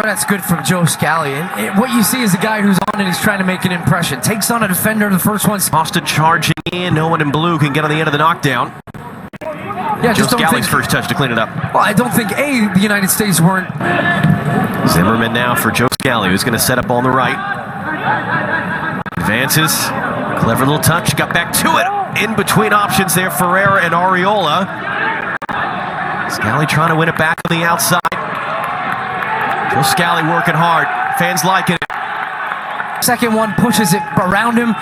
But that's good from Joe Scally. And what you see is a guy who's on and he's trying to make an impression. Takes on a defender, the first one. Austin charging in. No one in blue can get on the end of the knockdown. Yeah, Joe Scally's first touch to clean it up. Well, I don't think, the United States weren't. Zimmerman now for Joe Scally, who's going to set up on the right. Advances. Clever little touch. Got back to it. In between options there, Ferreira and Arriola. Scally trying to win it back on the outside. Joe Scally working hard. Fans liking it. Second one pushes it around him.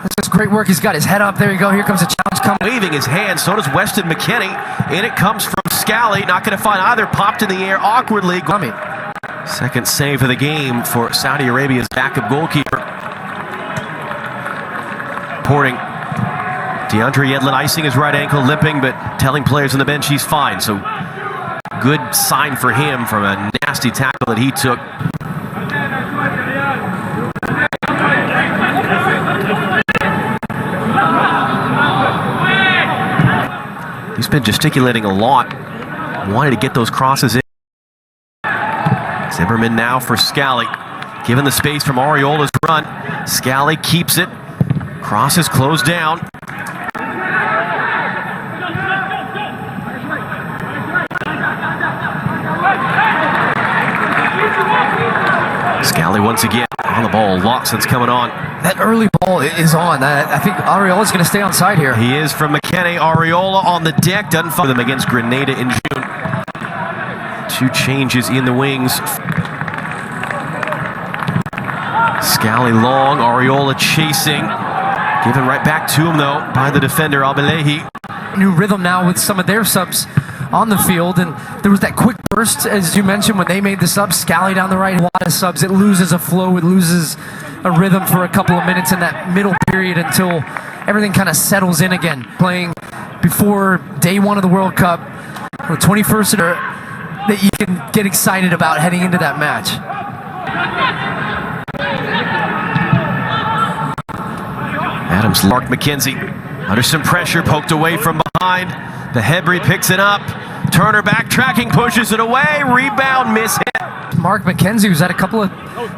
That's just great work. He's got his head up. There you go. Here comes a challenge coming. Waving his hand. So does Weston McKennie. In it comes from Scally. Not going to find either. Popped in the air awkwardly. Second save of the game for Saudi Arabia's backup goalkeeper. Porting. DeAndre Yedlin icing his right ankle, limping, but telling players on the bench he's fine. So good sign for him from a nasty tackle that he took. He's been gesticulating a lot. Wanted to get those crosses in. Zimmerman now for Scally. Given the space from Arriola's run. Scally keeps it. Crosses closed down. Scally once again on the ball. Lawson's coming on. That early ball is on. I think Arriola's going to stay on side here. He is from McKennie. Arriola on the deck. Doesn't find them against Grenada in June. Two changes in the wings. Scally long. Arriola chasing. Given right back to him, though, by the defender, Abelehi. New rhythm now with some of their subs on the field, and there was that quick burst, as you mentioned, when they made the subs. Scally down the right, a lot of subs. It loses a flow, it loses a rhythm for a couple of minutes in that middle period until everything kind of settles in again. Playing before day one of the World Cup, the 21st, that you can get excited about heading into that match. Adams, Mark McKenzie, under some pressure, poked away from behind. The Hebri picks it up. Turner backtracking, pushes it away. Rebound, miss hit. Mark McKenzie, who's had a couple of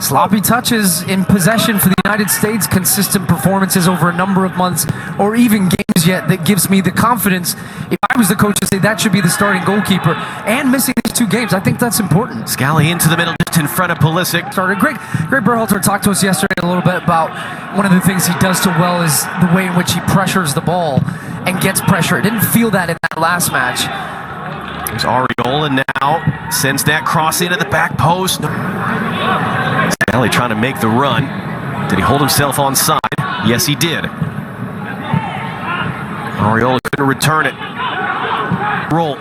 sloppy touches in possession for the United States. Consistent performances over a number of months or even games yet that gives me the confidence. If I was the coach, to say that should be the starting goalkeeper. And missing these 2 games, I think that's important. Scally into the middle, just in front of Pulisic. Greg Berhalter talked to us yesterday a little bit about one of the things he does so well is the way in which he pressures the ball and gets pressure. I didn't feel that in that last match. There's Arriola now. Sends that cross into the back post. Scally trying to make the run. Did he hold himself on side? Yes, he did. Arriola couldn't return it. Roll.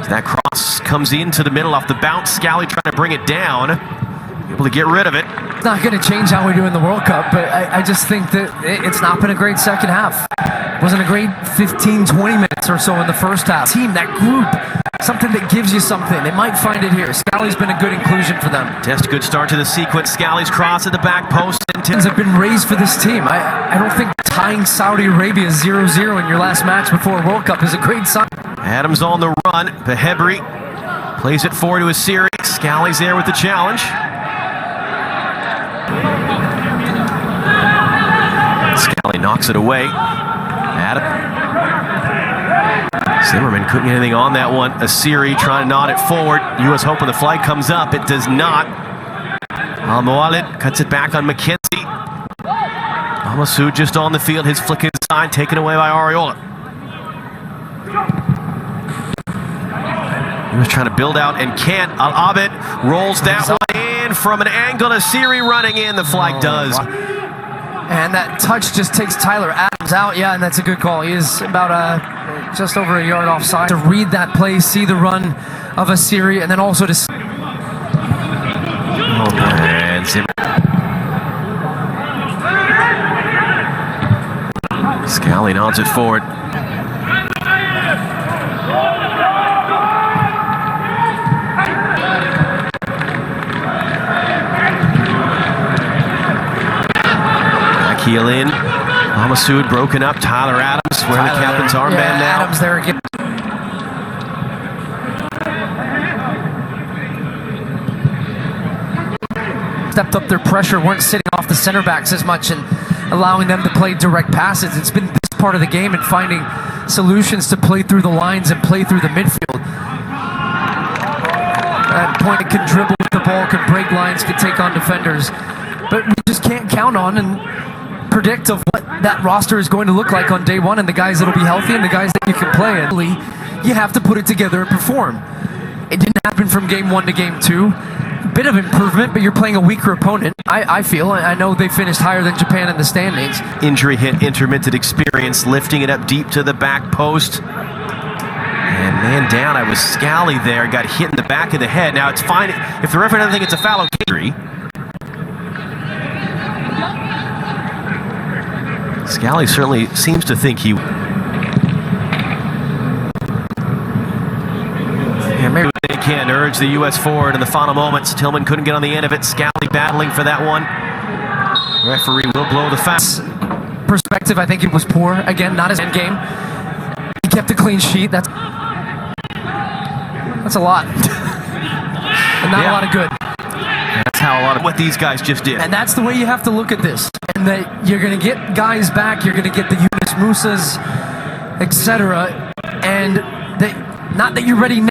That cross comes into the middle off the bounce. Scally trying to bring it down. Able to get rid of it. It's not going to change how we do in the World Cup, but I just think that it's not been a great second half. It wasn't a great 15, 20 minutes or so in the first half. Team, that group, something that gives you something. They might find it here. Scally's been a good inclusion for them. Test good start to the sequence. Scally's cross at the back post. Have been raised for this team. I don't think tying Saudi Arabia 0-0 in your last match before a World Cup is a great sign. Adams on the run. Behebri plays it forward to Asiri. Scally's there with the challenge. Scally knocks it away. Adam. Zimmerman couldn't get anything on that one. Asiri trying to nod it forward. U.S. hoping the flag comes up. It does not. Al-Mualid cuts it back on McKenzie. Al-Masoud just on the field. His flick inside, taken away by Arriola. He was trying to build out and can't. Al-Abed rolls that one in from an angle. Asiri running in. The flag does. And that touch just takes Tyler Adams out. Yeah, and that's a good call. He is about just over a yard offside. To read that play, see the run of Asiri, and then also to... Oh, man. Scally nods it forward. Heel in. Al-Masoud broken up. Tyler Adams wearing the captain's armband now. Adams there again. stepped up their pressure, weren't sitting off the center backs as much and allowing them to play direct passes. It's been this part of the game and finding solutions to play through the lines and play through the midfield. At point, it can dribble with the ball, can break lines, can take on defenders. But we just can't count on and predict of what that roster is going to look like on day one and the guys that will be healthy and the guys that you can play. And you have to put it together and perform. It didn't happen from game 1 to game 2. Bit of improvement, but you're playing a weaker opponent, I feel. I know they finished higher than Japan in the standings. Injury hit, intermittent experience, lifting it up deep to the back post. And man down, I was Scally there, got hit in the back of the head. Now it's fine. If the referee doesn't think it's a foul, injury. Scally certainly seems to think he... Yeah, maybe they can urge the U.S. forward in the final moments. Tillman couldn't get on the end of it. Scally battling for that one. Referee will blow the foul. Perspective, I think it was poor. Again, not his end game. He kept a clean sheet. That's a lot. And not a lot of good. That's how a lot of what these guys just did. And that's the way you have to look at this. And that you're going to get guys back, you're going to get the Yunus Musas, etc. And not that you're ready now.